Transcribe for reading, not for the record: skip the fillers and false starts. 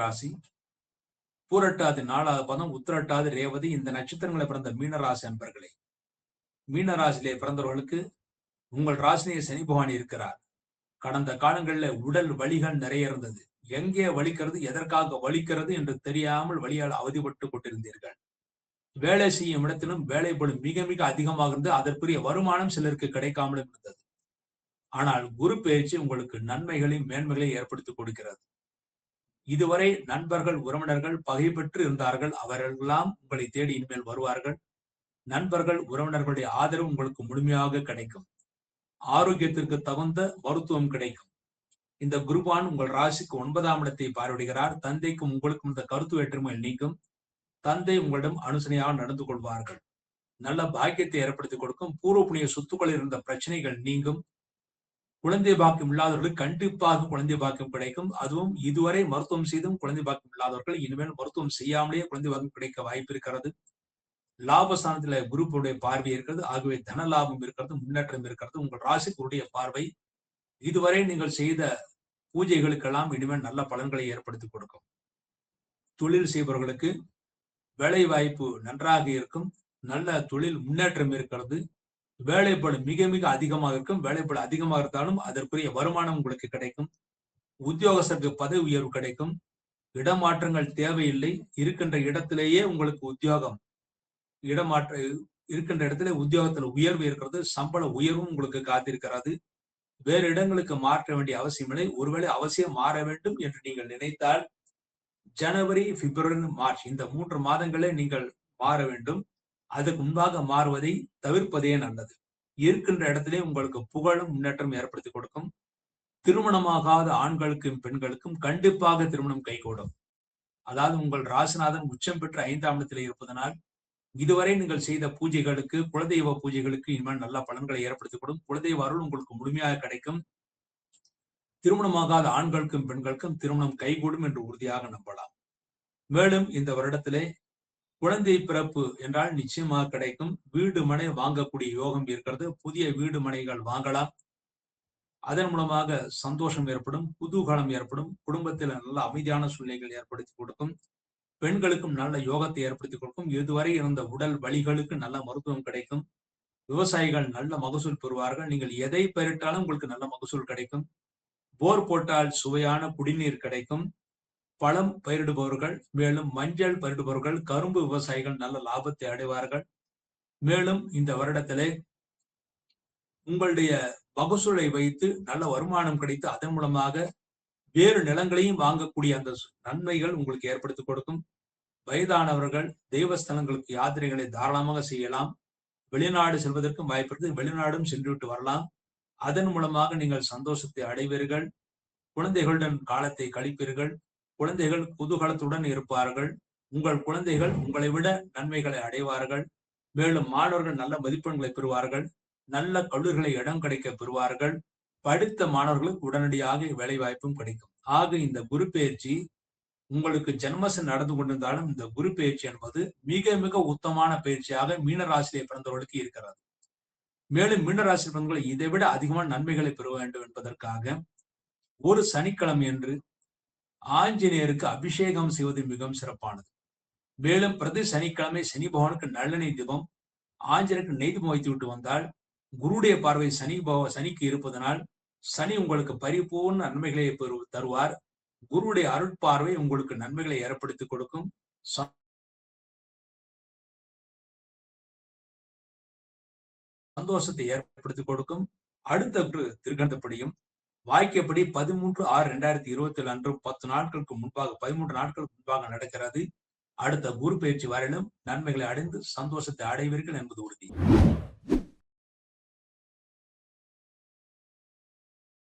ராசி. பூரட்டாதி 4வது பாதம், உத்திரட்டாதி, ரேவதி இந்த நட்சத்திரங்களை பிறந்த மீனராசி அன்பர்களே, மீனராசியிலே பிறந்தவர்களுக்கு உங்கள் ராசினியை சனி பகவான் இருக்கிறார். கடந்த காலங்களில் உடல் வலிகள் நிறைய இருந்தது. எங்கே வலிக்கிறது, எதற்காக வலிக்கிறது என்று தெரியாமல் வலியால் அவதிப்பட்டு கொண்டிருந்தீர்கள். வேலை செய்யும் இடத்திலும் வேலைப்பளு மிக மிக அதிகமாக இருந்து அதற்குரிய வருமானம் சிலருக்கு கிடைக்காமலும் இருந்தது. ஆனால் குரு பெயர்ச்சி உங்களுக்கு நன்மைகளையும் மேன்மைகளையும் ஏற்படுத்தி கொடுக்கிறது. இதுவரை நண்பர்கள், உறவினர்கள் பகை பெற்று இருந்தார்கள். அவர்களெல்லாம் உங்களை தேடி இனிமேல் வருவார்கள். நண்பர்கள், உறவினர்களுடைய ஆதரவு உங்களுக்கு முழுமையாக கிடைக்கும். ஆரோக்கியத்திற்கு தகுந்த மருத்துவம் கிடைக்கும். இந்த குருவான் உங்கள் ராசிக்கு 9ஆம் இடத்தை பார்வையிடுகிறார். தந்தைக்கும் உங்களுக்கும் இந்த கருத்து வேற்றுமை நீங்கும். தந்தை உங்களிடம் அனுசனையாக நடந்து கொள்வார்கள். நல்ல பாக்கியத்தை ஏற்படுத்தி கொடுக்கும். பூர்வ புண்ணிய சொத்துக்களில் இருந்த பிரச்சனைகள் நீங்கும். குழந்தை பாக்கியம் இல்லாதவர்களுக்கு கண்டிப்பாக குழந்தை பாக்கியம் கிடைக்கும். அதுவும் இதுவரை மருத்துவம் செய்தும் குழந்தை பாக்கியம் இல்லாதவர்கள் இனிமேல் மருத்துவம் செய்யாமலேயே குழந்தை பாக்கியம் கிடைக்க வாய்ப்பு இருக்கிறது. லாபஸ்தானத்துல குருவுடைய பார்வை இருக்கிறது. ஆகவே தன லாபம் இருக்கிறது, முன்னேற்றம் இருக்கிறது. உங்கள் ராசிக்குடைய பார்வை இதுவரை நீங்கள் செய்த பூஜைகளுக்கெல்லாம் இனிமேல் நல்ல பலன்களை ஏற்படுத்தி கொடுக்கும். தொழில் செய்பவர்களுக்கு வேலை வாய்ப்பு நன்றாக இருக்கும். நல்ல தொழில் முன்னேற்றம் இருக்கிறது. வேலைப்பளு மிக மிக அதிகமாக இருக்கும். வேலைப்பளு அதிகமாக இருந்தாலும் அதற்குரிய வருமானம் உங்களுக்கு கிடைக்கும். உத்தியோகஸ்தருக்கு பதவி உயர்வு கிடைக்கும். இடமாற்றங்கள் தேவையில்லை. இருக்கின்ற இடத்திலேயே உங்களுக்கு உத்தியோகம் இருக்கின்ற இடத்துல உத்தியோகத்துல உயர்வு இருக்கிறது. சம்பள உயர்வும் உங்களுக்கு காத்திருக்கிறது. வேறு இடங்களுக்கு மாற்ற வேண்டிய அவசியம் இல்லை. ஒருவேளை அவசியம் மாற வேண்டும் என்று நீங்கள் நினைத்தால் ஜனவரி, பிப்ரவரி, மார்ச் இந்த 3 மாதங்களே நீங்கள் மாற வேண்டும். அதுக்கு முன்பாக மாறுவதை தவிர்ப்பதே நல்லது. இருக்கின்ற இடத்திலே உங்களுக்கு புகழும் முன்னேற்றம் ஏற்படுத்தி கொடுக்கும். திருமணமாகாத ஆண்களுக்கும் பெண்களுக்கும் கண்டிப்பாக திருமணம் கைகூடும். அதாவது உங்கள் ராசிநாதன் உச்சம் பெற்ற 5ஆம் இடத்திலே இருப்பதனால் இதுவரை நீங்கள் செய்த பூஜைகளுக்கு, குலதெய்வ பூஜைகளுக்கு இனிமேல் நல்ல பலன்களை ஏற்படுத்தி கொடுக்கும். குலதெய்வ அருள் உங்களுக்கு முழுமையாக கிடைக்கும். திருமணமாகாத ஆண்களுக்கும் பெண்களுக்கும் திருமணம் கைகூடும் என்று உறுதியாக நம்பலாம். மேலும் இந்த வருடத்திலே குழந்தை பிறப்பு என்றால் நிச்சயமாக கிடைக்கும். வீடு மனை வாங்கக்கூடிய யோகம் இருக்கிறது. புதிய வீடு மனைகள் வாங்கலாம். அதன் மூலமாக சந்தோஷம் ஏற்படும், குதூகலம் ஏற்படும். குடும்பத்தில் நல்ல அமைதியான சூழ்நிலைகள் ஏற்படுத்தி கொடுக்கும். பெண்களுக்கும் நல்ல யோகத்தை ஏற்படுத்தி கொடுக்கும். இதுவரை இருந்த உடல் வலிகளுக்கு நல்ல மருத்துவம் கிடைக்கும். விவசாயிகள் நல்ல மகசூல் பெறுவார்கள். நீங்கள் எதை பயிரிட்டாலும் உங்களுக்கு நல்ல மகசூல் கிடைக்கும். போர் போட்டால் சுவையான குடிநீர் கிடைக்கும். பழம் பயிரிடுபவர்கள், மேலும் மஞ்சள் பயிரிடுபவர்கள், கரும்பு விவசாயிகள் நல்ல லாபத்தை அடைவார்கள். மேலும் இந்த வருடத்திலே உங்களுடைய மகசூலை வைத்து நல்ல வருமானம் கிடைத்து அதன் மூலமாக வேறு நிலங்களையும் வாங்கக்கூடிய அந்த நன்மைகள் உங்களுக்கு ஏற்படுத்தி கொடுக்கும். வயதானவர்கள் தெய்வஸ்தலங்களுக்கு யாத்திரைகளை தாராளமாக செய்யலாம். வெளிநாடு செல்வதற்கும் வாய்ப்பு இருக்கு. வெளிநாடும் சென்றுவிட்டு வரலாம். அதன் மூலமாக நீங்கள் சந்தோஷத்தை அடைவீர்கள். குழந்தைகளுடன் காலத்தை கழிப்பீர்கள். குழந்தைகள் குதூகலத்துடன் இருப்பார்கள். உங்கள் குழந்தைகள் உங்களை விட நன்மைகளை அடைவார்கள். மேலும் மாணவர்கள் நல்ல மதிப்பெண்களை பெறுவார்கள். நல்ல கல்லூரிகளை இடம் கிடைக்க பெறுவார்கள். படித்த மாணவர்களுக்கு உடனடியாக வேலை வாய்ப்பும் கிடைக்கும். ஆக இந்த குரு பெயர்ச்சி உங்களுக்கு ஜென்மசன் நடந்து கொண்டிருந்தாலும் இந்த குரு பெயர்ச்சி என்பது மிக மிக உத்தமான பயிற்சியாக மீனராசியை பிறந்தவர்களுக்கு இருக்கிறது. மேலும் மீனராசி பிறந்தவர்கள் இதை விட அதிகமான நன்மைகளை பெற வேண்டும் என்பதற்காக ஒரு சனிக்கிழமை என்று ஆஞ்சநேயருக்கு அபிஷேகம் செய்வது மிகவும் சிறப்பானது. மேலும் பிரதி சனிக்கிழமை சனி பகவானுக்கு நல்லெண்ணெய் தீபம், ஆஞ்சநேயருக்கு நெய் தீபம் வைத்து விட்டு வந்தால் குருடைய பார்வை சனிக்கு இருப்பதனால் சனி உங்களுக்கு பரிபூர்ண நன்மைகளை தருவார். குருவுடைய அருட்பார்வை உங்களுக்கு நன்மைகளை ஏற்படுத்தி கொடுக்கும். சந்தோஷத்தை ஏற்படுத்தி கொடுக்கும். அடுத்த திருக்கந்தப்படியும் வாக்கியப்படி 13/6/2027 அன்று 10 நாட்களுக்கு முன்பாக 13 நாட்களுக்கு முன்பாக நடக்கிறது. அடுத்த குரு பயிற்சி வரையிலும் நன்மைகளை அடைந்து சந்தோஷத்தை அடைவீர்கள் என்பது உறுதி.